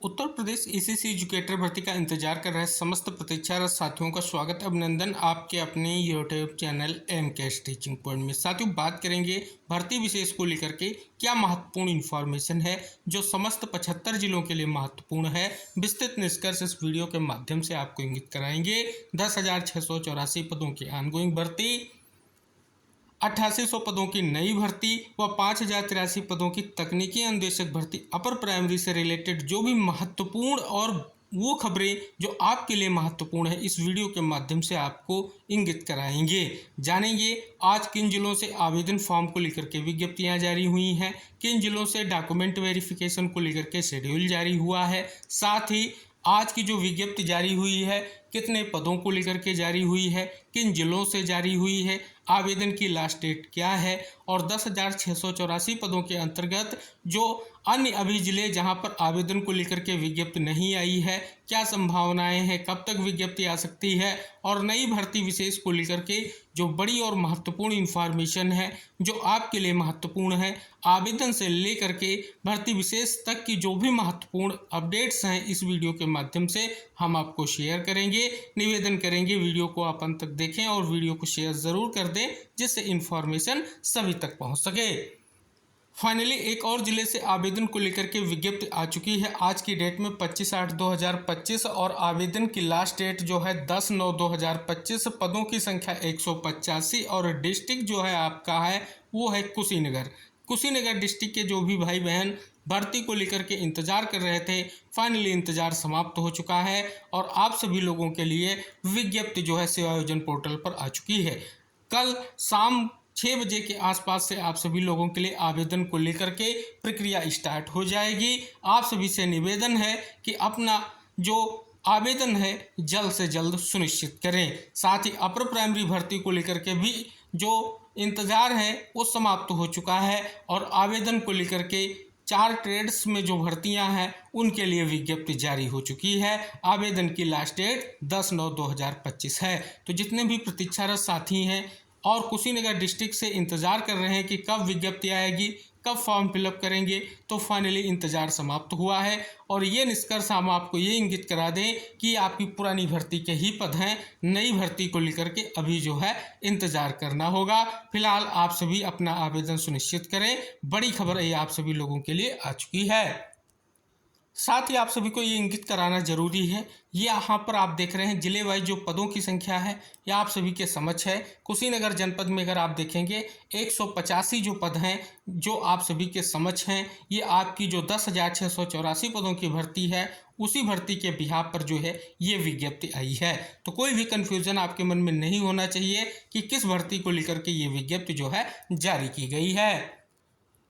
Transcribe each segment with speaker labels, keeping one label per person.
Speaker 1: Uttar Pradesh ECC educator भर्ती का इंतजार कर रहे समस्त प्रतीक्षारत साथियों का स्वागत अभिनंदन आपके अपने YouTube channel MKS teaching point में। साथियों, बात करेंगे भर्ती विशेष को लेकर के क्या महत्वपूर्ण इन्फॉर्मेशन है जो समस्त 75 जिलों के लिए महत्वपूर्ण है। विस्तृत निष्कर्ष इस वीडियो के माध्यम से आपको इंगित कराएंगे। 10,684 पदों की ऑनगोइंग भर्ती, 8800 पदों की नई भर्ती व 5083 पदों की तकनीकी अनुदेशक भर्ती अपर प्राइमरी से रिलेटेड जो भी महत्वपूर्ण और वो खबरें जो आपके लिए महत्वपूर्ण है इस वीडियो के माध्यम से आपको इंगित कराएंगे। जानेंगे आज किन जिलों से आवेदन फॉर्म को लेकर के विज्ञप्तियां जारी हुई हैं, किन जिलों से डॉक्यूमेंट वेरिफिकेशन को लेकर के शेड्यूल जारी हुआ है, साथ ही आज की जो विज्ञप्ति जारी हुई है कितने पदों को लेकर के जारी हुई है, किन जिलों से जारी हुई है, आवेदन की लास्ट डेट क्या है और 10,684 पदों के अंतर्गत जो अन्य अभी जिले जहां पर आवेदन को लेकर के विज्ञप्ति नहीं आई है, क्या संभावनाएं हैं, कब तक विज्ञप्ति आ सकती है और नई भर्ती विशेष को लेकर के जो बड़ी और महत्वपूर्ण इन्फॉर्मेशन है जो आपके लिए महत्वपूर्ण है, आवेदन से लेकर के भर्ती विशेष तक की जो भी महत्वपूर्ण अपडेट्स हैं इस वीडियो के माध्यम से हम आपको शेयर करेंगे। निवेदन करेंगे वीडियो को आप अंत तक देखें और वीडियो को शेयर ज़रूर कर दें जिससे इन्फॉर्मेशन सभी तक पहुंच सके। फाइनली एक और जिले से आवेदन को लेकर के विज्ञप्ति आ चुकी है आज की डेट में 25/8/2025 और आवेदन की लास्ट डेट जो है 10/9/2025। पदों की संख्या 185 और डिस्ट्रिक्ट जो है आपका है वो है कुशीनगर। कुशीनगर डिस्ट्रिक्ट के जो भी भाई बहन भर्ती को लेकर के इंतजार कर रहे थे, फाइनली इंतजार समाप्त हो चुका है और आप सभी लोगों के लिए विज्ञप्ति जो है सेवा आयोजन पोर्टल पर आ चुकी है। कल शाम 6 बजे के आसपास से आप सभी लोगों के लिए आवेदन को लेकर के प्रक्रिया स्टार्ट हो जाएगी। आप सभी से निवेदन है कि अपना जो आवेदन है जल्द से जल्द सुनिश्चित करें। साथ ही अपर प्राइमरी भर्ती को लेकर के भी जो इंतज़ार है वो समाप्त हो चुका है और आवेदन को लेकर के 4 ट्रेड्स में जो भर्तियां हैं उनके लिए विज्ञप्ति जारी हो चुकी है। आवेदन की लास्ट डेट 10/9/2025 है। तो जितने भी प्रतीक्षारत साथी हैं और कुशीनगर डिस्ट्रिक्ट से इंतज़ार कर रहे हैं कि कब विज्ञप्ति आएगी, कब फॉर्म फिलअप करेंगे, तो फाइनली इंतज़ार समाप्त हुआ है और ये निष्कर्ष हम आपको ये इंगित करा दें कि आपकी पुरानी भर्ती के ही पद हैं, नई भर्ती को लेकर के अभी जो है इंतज़ार करना होगा। फिलहाल आप सभी अपना आवेदन सुनिश्चित करें। बड़ी खबर ये आप सभी लोगों के लिए आ चुकी है। साथ ही आप सभी को ये इंगित कराना जरूरी है, ये यहाँ पर आप देख रहे हैं जिले वाइज जो पदों की संख्या है ये आप सभी के समक्ष है। कुशीनगर जनपद में अगर आप देखेंगे 185 जो पद हैं जो आप सभी के समक्ष हैं, ये आपकी जो 10,684 पदों की भर्ती है उसी भर्ती के बिहाफ पर जो है ये विज्ञप्ति आई है। तो कोई भी कन्फ्यूजन आपके मन में नहीं होना चाहिए कि किस भर्ती को लेकर के ये विज्ञप्ति जो है जारी की गई है।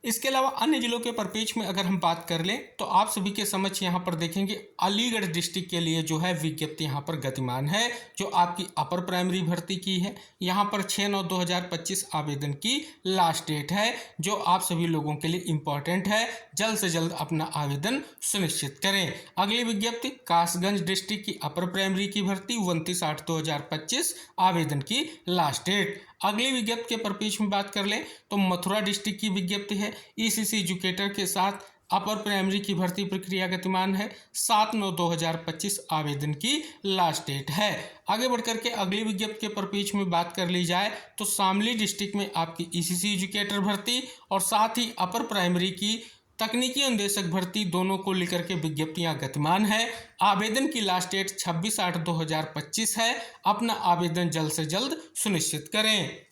Speaker 1: इसके अलावा अन्य जिलों के परिपेक्ष में अगर हम बात कर लें तो आप सभी के समक्ष यहाँ पर देखेंगे अलीगढ़ डिस्ट्रिक्ट के लिए जो है विज्ञप्ति यहाँ पर गतिमान है जो आपकी अपर प्राइमरी भर्ती की है। यहाँ पर 6/9/2025 आवेदन की लास्ट डेट है जो आप सभी लोगों के लिए इम्पॉर्टेंट है। जल्द से जल्द अपना आवेदन सुनिश्चित करें। अगली विज्ञप्ति कासगंज डिस्ट्रिक्ट की अपर प्राइमरी की भर्ती 29/8/2025 आवेदन की लास्ट डेट। अगली विज्ञप्ति के परिपेक्ष में बात कर लें तो मथुरा डिस्ट्रिक्ट की विज्ञप्ति है। ईसीसी एजुकेटर के साथ अपर प्राइमरी की भर्ती प्रक्रिया गतिमान है। 7/9/2025 आवेदन की लास्ट डेट है। आगे बढ़कर के अगली विज्ञप्ति के परिपेक्ष में बात कर ली जाए तो शामली डिस्ट्रिक्ट में आपकी ईसीसी एजुकेटर भर्ती और साथ ही अपर प्राइमरी की तकनीकी अनुदेशक भर्ती दोनों को लेकर के विज्ञप्तियां गतिमान है। आवेदन की लास्ट डेट 26/8/2025 है। अपना आवेदन जल्द से जल्द सुनिश्चित करें।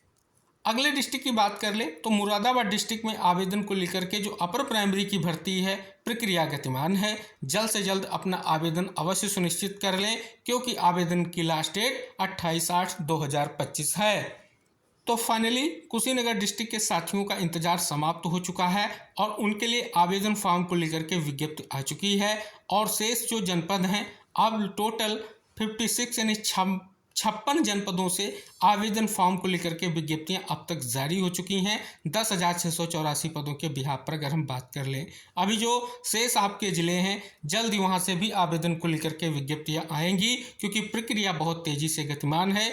Speaker 1: अगले डिस्ट्रिक्ट की बात कर ले तो मुरादाबाद डिस्ट्रिक्ट में आवेदन को लेकर के जो अपर प्राइमरी की भर्ती है प्रक्रिया गतिमान है। जल्द से जल्द अपना आवेदन अवश्य सुनिश्चित कर लें क्योंकि आवेदन की लास्ट डेट 28/8/2025 है। तो फाइनली कुशीनगर डिस्ट्रिक्ट के साथियों का इंतजार समाप्त हो चुका है और उनके लिए आवेदन फॉर्म को लेकर के विज्ञप्ति आ चुकी है और शेष जो जनपद हैं अब टोटल 56 यानी 56 जनपदों से आवेदन फॉर्म को लेकर के विज्ञप्तियां अब तक जारी हो चुकी हैं। 10,684 पदों के बिहाफ पर अगर हम बात कर लें, अभी जो शेष आपके ज़िले हैं जल्द ही वहां से भी आवेदन को लेकर के विज्ञप्तियां आएंगी क्योंकि प्रक्रिया बहुत तेज़ी से गतिमान है।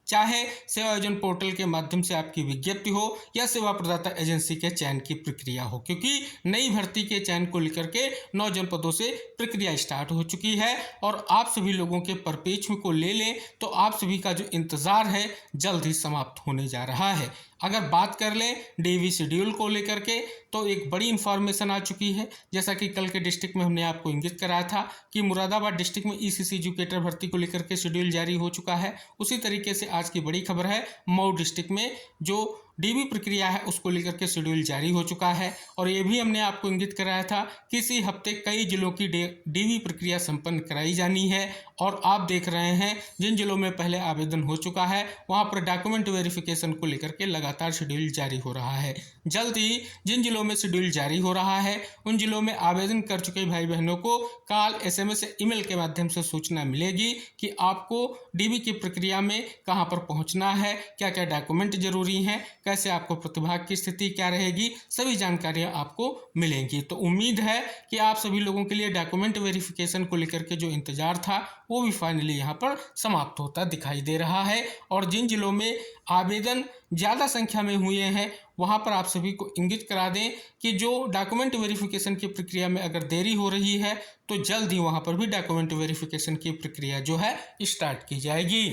Speaker 1: चाहे सेवा आयोजन पोर्टल के माध्यम से आपकी विज्ञप्ति हो या सेवा प्रदाता एजेंसी के चयन की प्रक्रिया हो, क्योंकि नई भर्ती के चयन को लेकर के 9 जनपदों से प्रक्रिया स्टार्ट हो चुकी है और आप सभी लोगों के परिपेक्ष को ले लें तो आप सभी का जो इंतज़ार है जल्द ही समाप्त होने जा रहा है। अगर बात कर लें डीवी शेड्यूल को लेकर के तो एक बड़ी इन्फॉर्मेशन आ चुकी है। जैसा कि कल के डिस्ट्रिक्ट में हमने आपको इंगित कराया था कि मुरादाबाद डिस्ट्रिक्ट में ईसीसी एजुकेटर भर्ती को लेकर के शेड्यूल जारी हो चुका है। उसी तरीके से आज की बड़ी खबर है मऊ डिस्ट्रिक्ट में जो डीवी प्रक्रिया है उसको लेकर के शेड्यूल जारी हो चुका है और ये भी हमने आपको इंगित कराया था कि इसी हफ्ते कई जिलों की डीवी प्रक्रिया संपन्न कराई जानी है और आप देख रहे हैं जिन जिलों में पहले आवेदन हो चुका है वहां पर डॉक्यूमेंट वेरिफिकेशन को लेकर के लगातार शेड्यूल जारी हो रहा है। जल्द ही जिन जिलों में शेड्यूल जारी हो रहा है उन जिलों में आवेदन कर चुके भाई बहनों को कॉल, SMS या ईमेल के माध्यम से सूचना मिलेगी कि आपको डीवी की प्रक्रिया में कहां पर पहुंचना है, क्या क्या डॉक्यूमेंट जरूरी हैं, कैसे आपको प्रतिभाग की स्थिति क्या रहेगी, सभी जानकारियां आपको मिलेंगी। तो उम्मीद है कि आप सभी लोगों के लिए डॉक्यूमेंट वेरिफिकेशन को लेकर के जो इंतजार था वो भी फाइनली यहाँ पर समाप्त होता दिखाई दे रहा है और जिन जिलों में आवेदन ज़्यादा संख्या में हुए हैं वहाँ पर आप सभी को इंगित करा दें कि जो डॉक्यूमेंट वेरिफिकेशन की प्रक्रिया में अगर देरी हो रही है तो जल्द ही वहाँ पर भी डॉक्यूमेंट वेरिफिकेशन की प्रक्रिया जो है स्टार्ट की जाएगी।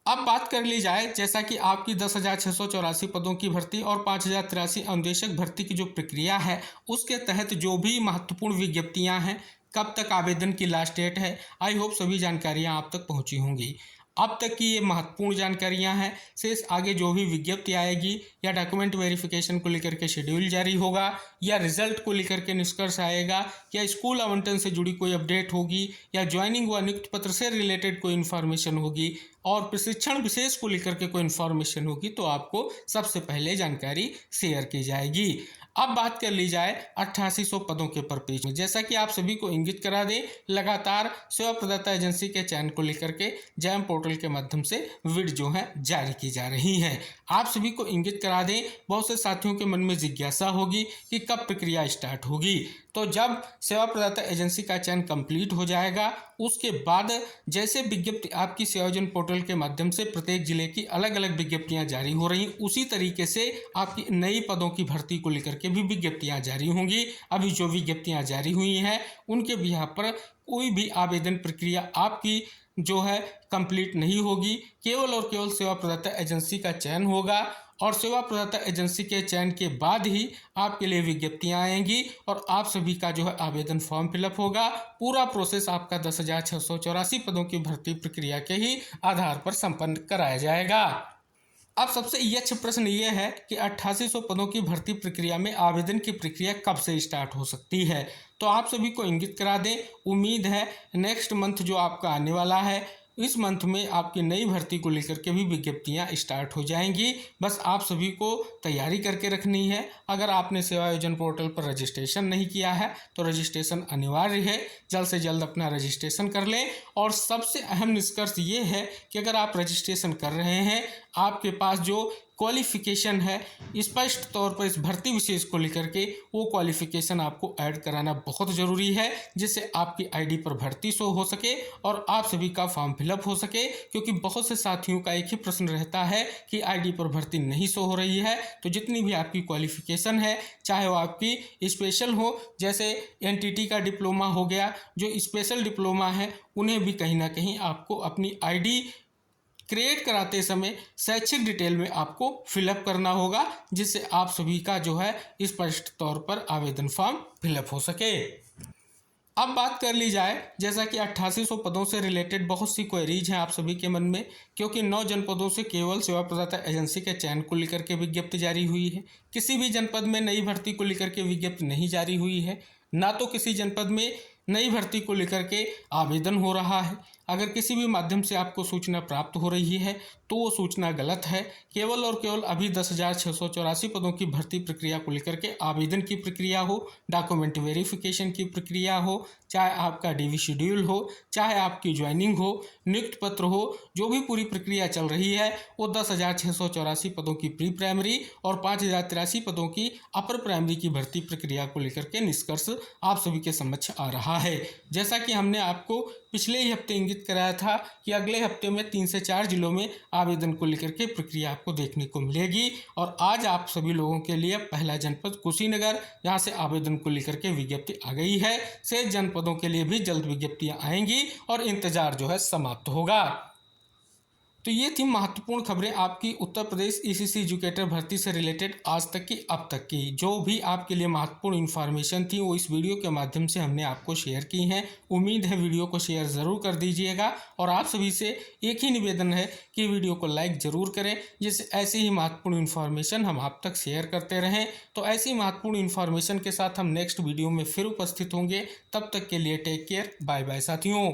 Speaker 1: अब बात कर ली जाए जैसा कि आपकी 10,684 पदों की भर्ती और 5,083 अनुदेशक भर्ती की जो प्रक्रिया है उसके तहत जो भी महत्वपूर्ण विज्ञप्तियां हैं, कब तक आवेदन की लास्ट डेट है, आई होप सभी जानकारियां आप तक पहुंची होंगी। अब तक की ये महत्वपूर्ण जानकारियां हैं। शेष आगे जो भी विज्ञप्ति आएगी या डॉक्यूमेंट वेरिफिकेशन को लेकर के शेड्यूल जारी होगा या रिजल्ट को लेकर के निष्कर्ष आएगा या स्कूल आवंटन से जुड़ी कोई अपडेट होगी या ज्वाइनिंग व नियुक्ति पत्र से रिलेटेड कोई इन्फॉर्मेशन होगी और प्रशिक्षण विशेष को लेकर के कोई इन्फॉर्मेशन होगी तो आपको सबसे पहले जानकारी शेयर की जाएगी। अब बात कर ली जाए 8800 पदों के परिपेक्ष में। जैसा कि आप सभी को इंगित करा दें लगातार सेवा प्रदाता एजेंसी के चयन को लेकर के जैम पोर्टल के माध्यम से विड जो है जारी की जा रही है। आप सभी को इंगित करा दें बहुत से साथियों के मन में जिज्ञासा होगी कि कब प्रक्रिया स्टार्ट होगी। तो जब सेवा प्रदाता एजेंसी का चयन कंप्लीट हो जाएगा उसके बाद जैसे विज्ञप्ति आपकी सेवा आयोजन पोर्टल के माध्यम से प्रत्येक जिले की अलग अलग विज्ञप्तियां जारी हो रही उसी तरीके से आपकी नई पदों की भर्ती को लेकर के भी विज्ञप्तियां जारी होंगी। अभी जो विज्ञप्तियां जारी हुई हैं उनके भी यहाँ पर कोई भी आवेदन प्रक्रिया आपकी जो है कंप्लीट नहीं होगी। केवल और केवल सेवा प्रदाता एजेंसी का चयन होगा और सेवा प्रदाता एजेंसी के चयन के बाद ही आपके लिए विज्ञप्तियां आएंगी और आप सभी का जो है आवेदन फॉर्म फिलअप होगा। पूरा प्रोसेस आपका 10,684 पदों की भर्ती प्रक्रिया के ही आधार पर संपन्न कराया जाएगा। अब सबसे यक्ष प्रश्न ये है कि 8800 पदों की भर्ती प्रक्रिया में आवेदन की प्रक्रिया कब से स्टार्ट हो सकती है। तो आप सभी को इंगित करा दें, उम्मीद है नेक्स्ट मंथ जो आपका आने वाला है इस मंथ में आपकी नई भर्ती को लेकर के भी विज्ञप्तियां स्टार्ट हो जाएंगी। बस आप सभी को तैयारी करके रखनी है। अगर आपने सेवा आयोजन पोर्टल पर रजिस्ट्रेशन नहीं किया है तो रजिस्ट्रेशन अनिवार्य है, जल्द से जल्द अपना रजिस्ट्रेशन कर लें। और सबसे अहम निष्कर्ष ये है कि अगर आप रजिस्ट्रेशन कर रहे हैं आपके पास जो क्वालिफिकेशन है स्पष्ट तौर पर इस भर्ती विशेष को लेकर के वो क्वालिफिकेशन आपको ऐड कराना बहुत ज़रूरी है जिससे आपकी आईडी पर भर्ती शो हो सके और आप सभी का फॉर्म फिलअप हो सके। क्योंकि बहुत से साथियों का एक ही प्रश्न रहता है कि आईडी पर भर्ती नहीं शो हो रही है। तो जितनी भी आपकी क्वालिफिकेशन है चाहे वो आपकी स्पेशल हो, जैसे एनटीटी का डिप्लोमा हो गया, जो स्पेशल डिप्लोमा है उन्हें भी कहीं ना कहीं आपको अपनी आईडी क्रिएट कराते समय शैक्षिक डिटेल में आपको फिलअप करना होगा जिससे आप सभी का जो है स्पष्ट तौर पर आवेदन फॉर्म फिलअप हो सके। अब बात कर ली जाए जैसा कि 8800 पदों से रिलेटेड बहुत सी क्वेरीज हैं आप सभी के मन में, क्योंकि 9 जनपदों से केवल सेवा प्रदाता एजेंसी के चयन को लेकर के विज्ञप्ति जारी हुई है। किसी भी जनपद में नई भर्ती को लेकर के विज्ञप्ति नहीं जारी हुई है, ना तो किसी जनपद में नई भर्ती को लेकर के आवेदन हो रहा है। अगर किसी भी माध्यम से आपको सूचना प्राप्त हो रही है तो वो सूचना गलत है। केवल और केवल अभी 10,684 पदों की भर्ती प्रक्रिया को लेकर के आवेदन की प्रक्रिया हो, डॉक्यूमेंट वेरिफिकेशन की प्रक्रिया हो, चाहे आपका डीवी शेड्यूल हो, चाहे आपकी ज्वाइनिंग हो, नियुक्ति पत्र हो, जो भी पूरी प्रक्रिया चल रही है वो 10,684 पदों की प्री प्राइमरी और 5,083 पदों की अपर प्राइमरी की भर्ती प्रक्रिया को लेकर के निष्कर्ष आप सभी के समक्ष आ रहा रहा है। जैसा कि हमने आपको पिछले ही हफ्ते इंगित कराया था कि अगले हफ्ते में 3 से 4 जिलों में आवेदन को लेकर के प्रक्रिया आपको देखने को मिलेगी। और आज आप सभी लोगों के लिए पहला जनपद कुशीनगर, जहां से आवेदन को लेकर के विज्ञप्ति आ गई है। शेष जनपदों के लिए भी जल्द विज्ञप्तियां आएंगी और इंतजार जो है समाप्त होगा। तो ये थी महत्वपूर्ण खबरें आपकी उत्तर प्रदेश ईसीसी एजुकेटर भर्ती से रिलेटेड आज तक की अब तक की। जो भी आपके लिए महत्वपूर्ण इन्फॉर्मेशन थी वो इस वीडियो के माध्यम से हमने आपको शेयर की हैं। उम्मीद है वीडियो को शेयर ज़रूर कर दीजिएगा और आप सभी से एक ही निवेदन है कि वीडियो को लाइक ज़रूर करें, जिससे ऐसी ही महत्वपूर्ण इन्फॉर्मेशन हम आप तक शेयर करते रहें। तो ऐसी महत्वपूर्ण इन्फॉर्मेशन के साथ हम नेक्स्ट वीडियो में फिर उपस्थित होंगे। तब तक के लिए टेक केयर, बाय बाय साथियों।